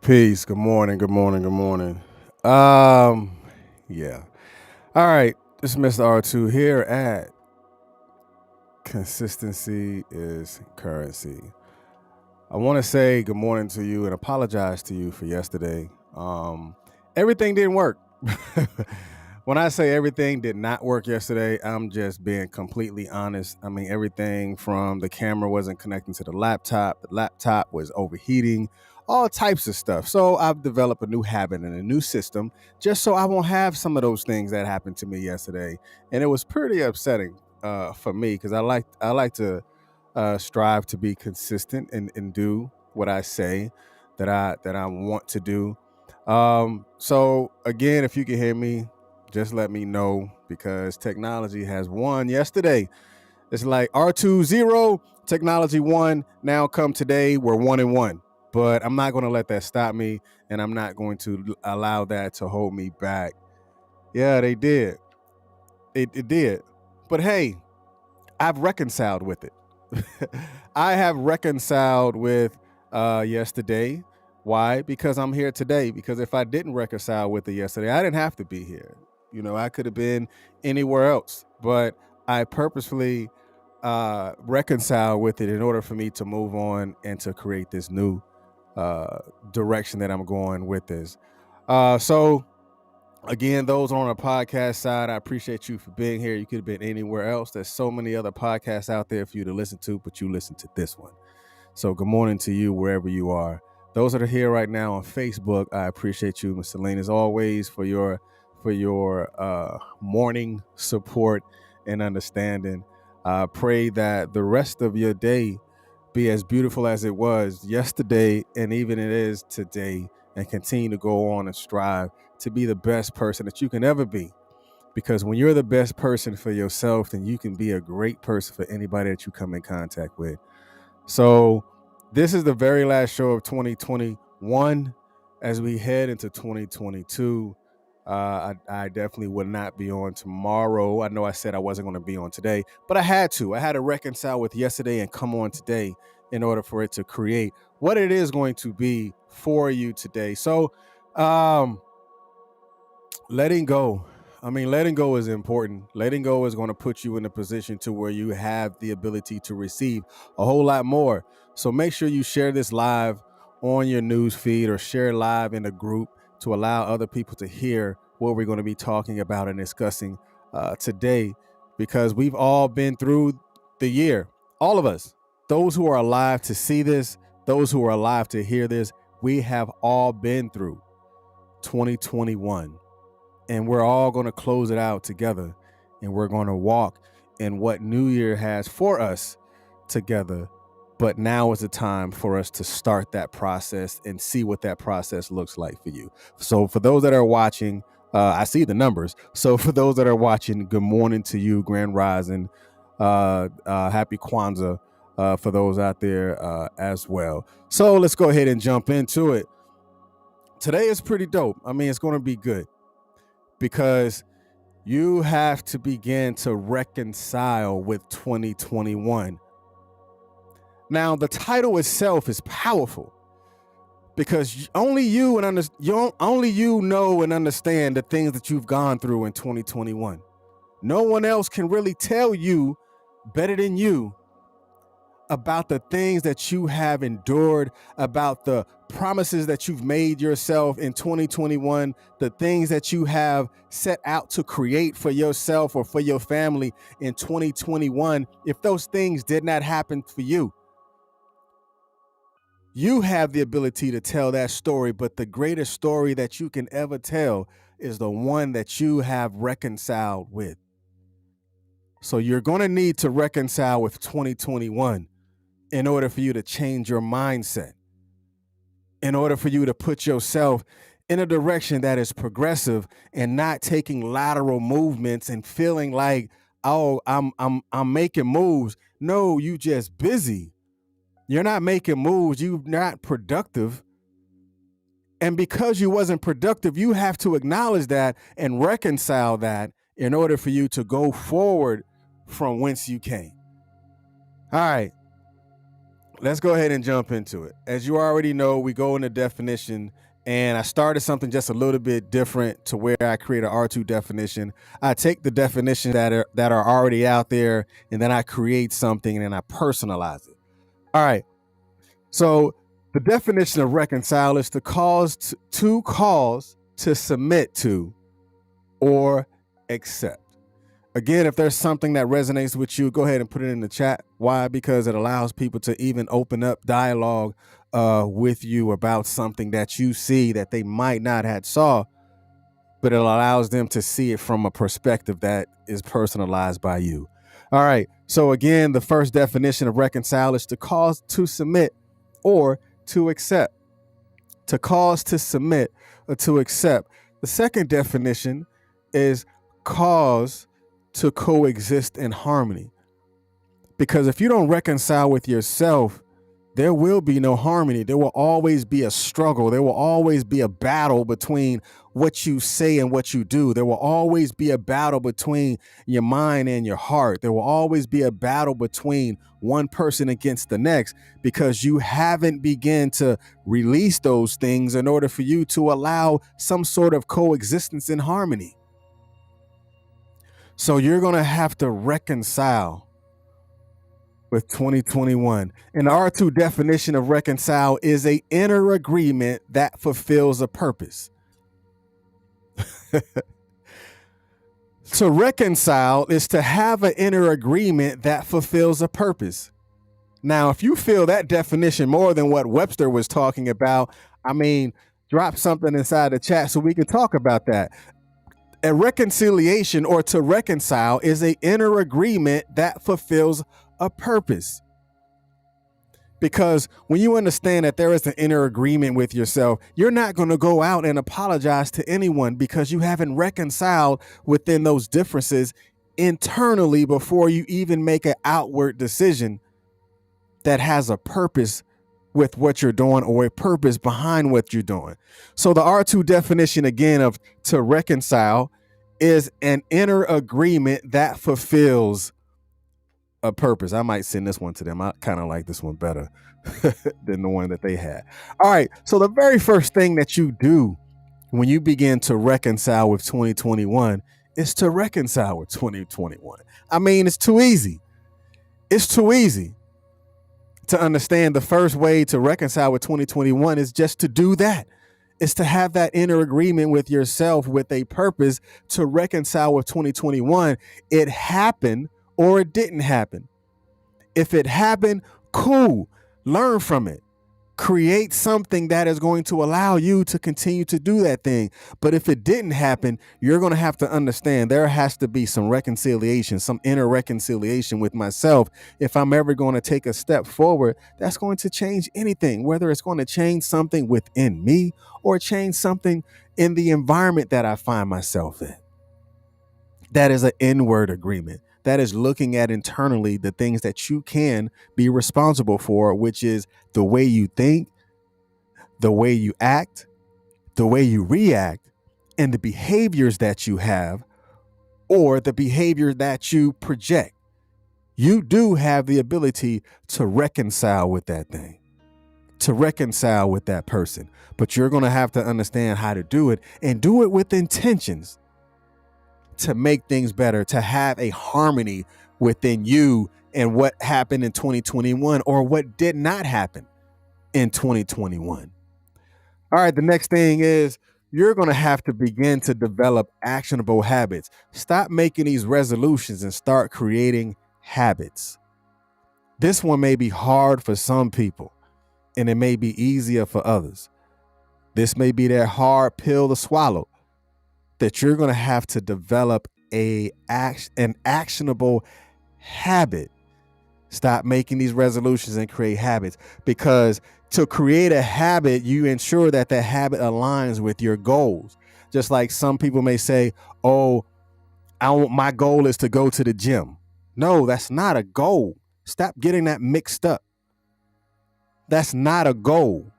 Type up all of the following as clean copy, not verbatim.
Peace. Good morning. Good morning. Good morning. Um, yeah. All right. This is Mr. R2 here at Consistency is Currency. I want to say good morning to you and apologize to you for yesterday. Everything didn't work. When I say everything did not work yesterday, I'm just being completely honest. I mean, everything from the camera wasn't connecting to the laptop was overheating, all types of stuff. So I've developed a new habit and a new system just so I won't have some of those things that happened to me yesterday. And it was pretty upsetting for me because I like to strive to be consistent and do what I say that I want to do. So again, if you can hear me, just let me know because technology has won yesterday. It's like R20, technology won. Now come today, we're 1-1. But I'm not going to let that stop me, and I'm not going to allow that to hold me back. Yeah, they did. It did. But hey, I've reconciled with it. I have reconciled with yesterday. Why? Because I'm here today. Because if I didn't reconcile with it yesterday, I didn't have to be here. I could have been anywhere else, but I purposefully reconcile with it in order for me to move on and to create this new direction that I'm going with this. So again, those on the podcast side, I appreciate you for being here. You could have been anywhere else. There's so many other podcasts out there for you to listen to, but you listen to this one. So good morning to you wherever you are. Those that are here right now on Facebook, I appreciate you, Mr. Lane, as always, for your morning support and understanding. I pray that the rest of your day be as beautiful as it was yesterday and even it is today, and continue to go on and strive to be the best person that you can ever be. Because when you're the best person for yourself, then you can be a great person for anybody that you come in contact with. So this is the very last show of 2021. As we head into 2022, I definitely would not be on tomorrow. I know I said I wasn't going to be on today, but I had to. I had to reconcile with yesterday and come on today in order for it to create what it is going to be for you today. So letting go. I mean, letting go is important. Letting go is going to put you in a position to where you have the ability to receive a whole lot more. So make sure you share this live on your news feed or share live in a group to allow other people to hear what we're going to be talking about and discussing today, because we've all been through the year. All of us, those who are alive to see this, those who are alive to hear this, we have all been through 2021. And we're all going to close it out together, and we're going to walk in what New Year has for us together. But now is the time for us to start that process and see what that process looks like for you. So for those that are watching, I see the numbers. So for those that are watching, good morning to you, Grand Rising. Happy Kwanzaa for those out there as well. So let's go ahead and jump into it. Today is pretty dope. I mean, it's going to be good, because you have to begin to reconcile with 2021. Now, the title itself is powerful because only you know and understand the things that you've gone through in 2021. No one else can really tell you better than you about the things that you have endured, about the promises that you've made yourself in 2021, the things that you have set out to create for yourself or for your family in 2021. If those things did not happen for you, you have the ability to tell that story, but the greatest story that you can ever tell is the one that you have reconciled with. So you're going to need to reconcile with 2021 in order for you to change your mindset, in order for you to put yourself in a direction that is progressive and not taking lateral movements and feeling like, oh, I'm making moves. No, you just busy. You're not making moves. You're not productive. And because you wasn't productive, you have to acknowledge that and reconcile that in order for you to go forward from whence you came. All right. let's go ahead and jump into it. As you already know, we go into definition, and I started something just a little bit different to where I create an R2 definition. I take the definitions that are already out there, and then I create something, and then I personalize it. All right. So the definition of reconcile is to cause, to submit to, or accept. Again, if there's something that resonates with you, go ahead and put it in the chat. Why? Because it allows people to even open up dialogue with you about something that you see that they might not have saw, but it allows them to see it from a perspective that is personalized by you. All right. So again, the first definition of reconcile is to cause, to submit, or to accept. To cause, to submit, or to accept. The second definition is cause to coexist in harmony. Because if you don't reconcile with yourself, there will be no harmony. There will always be a struggle. There will always be a battle between what you say and what you do. There will always be a battle between your mind and your heart. There will always be a battle between one person against the next, because you haven't begun to release those things in order for you to allow some sort of coexistence in harmony. So you're going to have to reconcile with 2021. And the R2 definition of reconcile is an inner agreement that fulfills a purpose. To reconcile is to have an inner agreement that fulfills a purpose. Now, if you feel that definition more than what Webster was talking about, I mean, drop something inside the chat so we can talk about that. A reconciliation, or to reconcile, is an inner agreement that fulfills a purpose. Because when you understand that there is an inner agreement with yourself, you're not going to go out and apologize to anyone, because you haven't reconciled within those differences internally before you even make an outward decision that has a purpose with what you're doing, or a purpose behind what you're doing. So the R2 definition again of to reconcile is an inner agreement that fulfills a purpose. I might send this one to them. I kind of like this one better than the one that they had. All right. So the very first thing that you do when you begin to reconcile with 2021 is to reconcile with 2021. I mean, it's too easy. It's too easy to understand. The first way to reconcile with 2021 is just to do that. It's to have that inner agreement with yourself with a purpose to reconcile with 2021. It happened or it didn't happen. If it happened, cool. Learn from it. Create something that is going to allow you to continue to do that thing. But if it didn't happen, you're going to have to understand there has to be some reconciliation, some inner reconciliation with myself. If I'm ever going to take a step forward, that's going to change anything, whether it's going to change something within me or change something in the environment that I find myself in. That is an inward agreement. That is looking at internally the things that you can be responsible for, which is the way you think, the way you act, the way you react, and the behaviors that you have, or the behavior that you project. You do have the ability to reconcile with that thing, to reconcile with that person, but you're going to have to understand how to do it, and do it with intentions to make things better, to have a harmony within you and what happened in 2021 or what did not happen in 2021. All right, the next thing is you're going to have to begin to develop actionable habits. Stop making these resolutions and start creating habits. This one may be hard for some people and it may be easier for others. This may be that hard pill to swallow, that you're going to have to develop an actionable habit. Stop making these resolutions and create habits, because to create a habit, you ensure that that habit aligns with your goals. Just like some people may say, oh, my goal is to go to the gym. No, that's not a goal. Stop getting that mixed up. That's not a goal.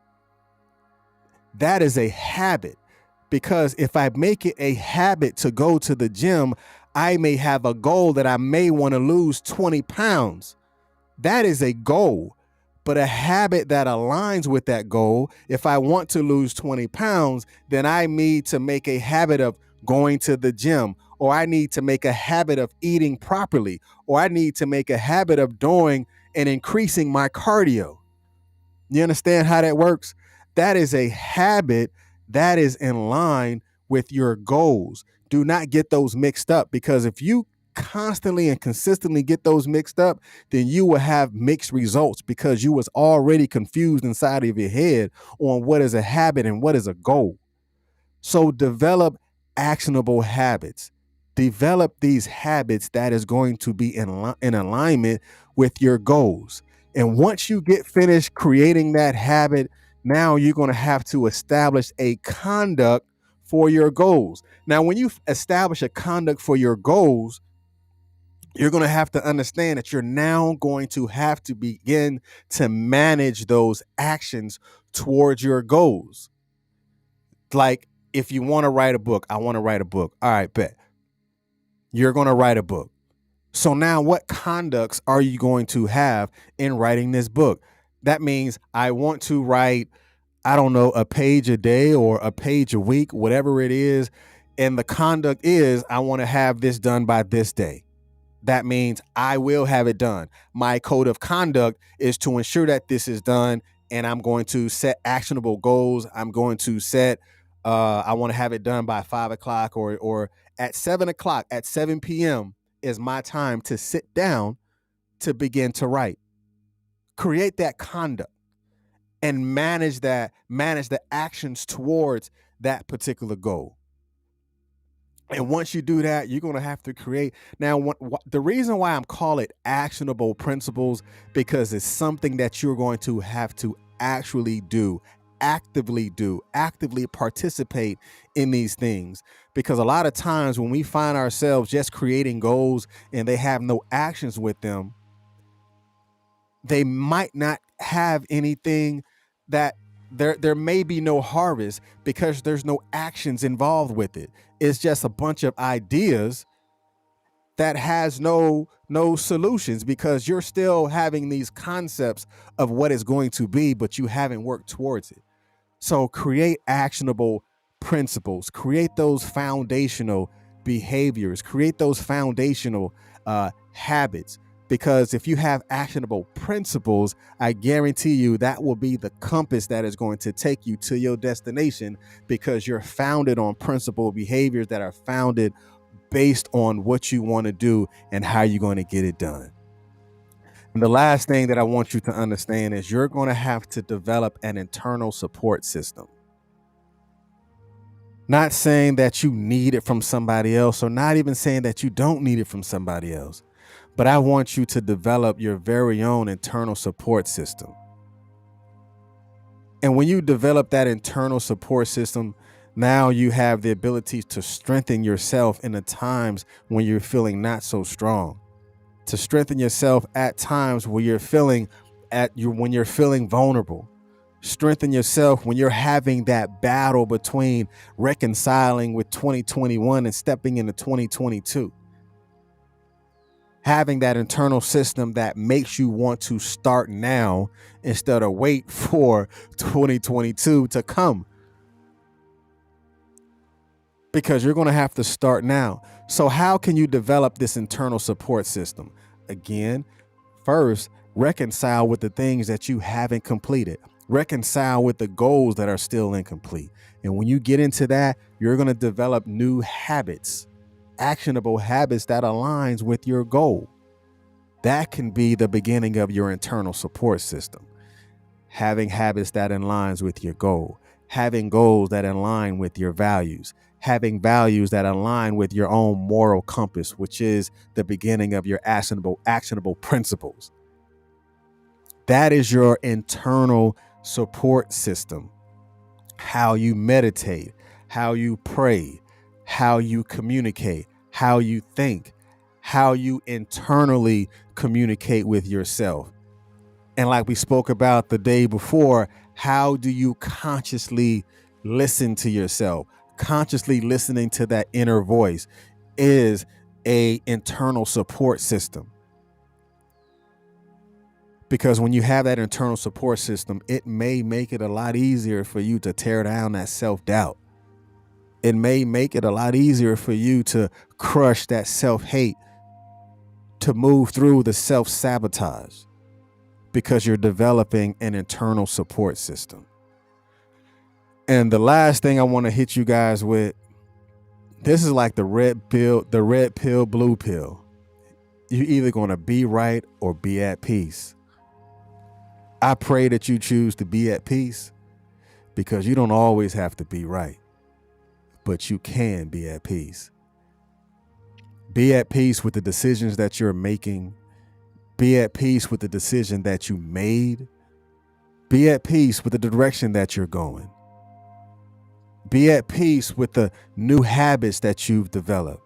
That is a habit. Because if I make it a habit to go to the gym, I may have a goal that I may want to lose 20 pounds. That is a goal. But a habit that aligns with that goal, if I want to lose 20 pounds, then I need to make a habit of going to the gym, or I need to make a habit of eating properly, or I need to make a habit of doing and increasing my cardio. You understand how that works? That is a habit that is in line with your goals. Do not get those mixed up, because if you constantly and consistently get those mixed up, then you will have mixed results, because you was already confused inside of your head on what is a habit and what is a goal. So develop actionable habits. Develop these habits that is going to be in alignment with your goals. And once you get finished creating that habit, now you're going to have to establish a conduct for your goals. Now, when you establish a conduct for your goals, you're going to have to understand that you're now going to have to begin to manage those actions towards your goals. Like, if you want to write a book, I want to write a book. All right, bet. You're going to write a book. So now what conducts are you going to have in writing this book? That means I want to write, I don't know, a page a day or a page a week, whatever it is. And the conduct is I want to have this done by this day. That means I will have it done. My code of conduct is to ensure that this is done, and I'm going to set actionable goals. I'm going to set, I want to have it done by 5 o'clock or at 7 o'clock, at 7 p.m. is my time to sit down to begin to write. Create that conduct and manage the actions towards that particular goal. And once you do that, you're going to have to create. Now, the reason why I'm calling it actionable principles, because it's something that you're going to have to actually do, actively participate in these things. Because a lot of times when we find ourselves just creating goals and they have no actions with them, they might not have anything that there may be no harvest, because there's no actions involved with it. It's just a bunch of ideas that has no solutions, because you're still having these concepts of what it's going to be, but you haven't worked towards it. So create actionable principles, create those foundational behaviors, create those foundational habits. Because if you have actionable principles, I guarantee you that will be the compass that is going to take you to your destination, because you're founded on principle behaviors that are founded based on what you want to do and how you're going to get it done. And the last thing that I want you to understand is you're going to have to develop an internal support system. Not saying that you need it from somebody else, or not even saying that you don't need it from somebody else. But I want you to develop your very own internal support system. And when you develop that internal support system, now you have the ability to strengthen yourself in the times when you're feeling not so strong. To strengthen yourself at times where you're feeling when you're feeling vulnerable. Strengthen yourself when you're having that battle between reconciling with 2021 and stepping into 2022. Having that internal system that makes you want to start now instead of wait for 2022 to come. Because you're going to have to start now. So how can you develop this internal support system? Again, first, reconcile with the things that you haven't completed. Reconcile with the goals that are still incomplete. And when you get into that, you're going to develop new habits. Actionable habits that aligns with your goal. That can be the beginning of your internal support system. Having habits that aligns with your goal, having goals that align with your values, having values that align with your own moral compass, which is the beginning of your actionable principles. That is your internal support system. How you meditate, how you pray, how you communicate, how you think, how you internally communicate with yourself. And like we spoke about the day before, how do you consciously listen to yourself? Consciously listening to that inner voice is an internal support system. Because when you have that internal support system, it may make it a lot easier for you to tear down that self-doubt. It may make it a lot easier for you to crush that self-hate, to move through the self-sabotage, because you're developing an internal support system. And the last thing I want to hit you guys with, this is like the red pill, blue pill. You're either going to be right or be at peace. I pray that you choose to be at peace, because you don't always have to be right, but you can be at peace. Be at peace with the decisions that you're making. Be at peace with the decision that you made. Be at peace with the direction that you're going. Be at peace with the new habits that you've developed.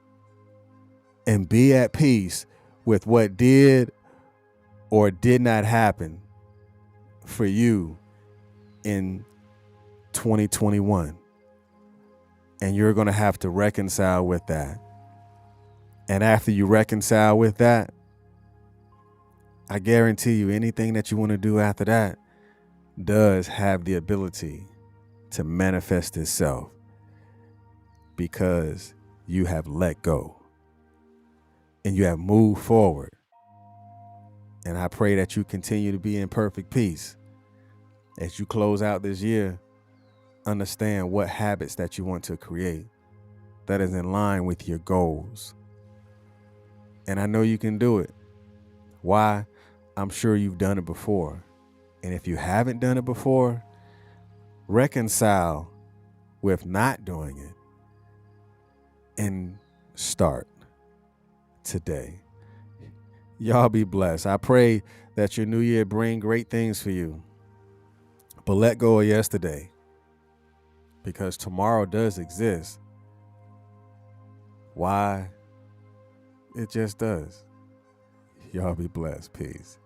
And be at peace with what did or did not happen for you in 2021. And you're going to have to reconcile with that. And after you reconcile with that, I guarantee you anything that you want to do after that does have the ability to manifest itself, because you have let go and you have moved forward. And I pray that you continue to be in perfect peace as you close out this year. Understand what habits that you want to create that is in line with your goals. And I know you can do it. Why? I'm sure you've done it before. And if you haven't done it before, reconcile with not doing it and start today. Y'all be blessed. I pray that your new year bring great things for you. But let go of yesterday, because tomorrow does exist. Why? It just does. Y'all be blessed. Peace.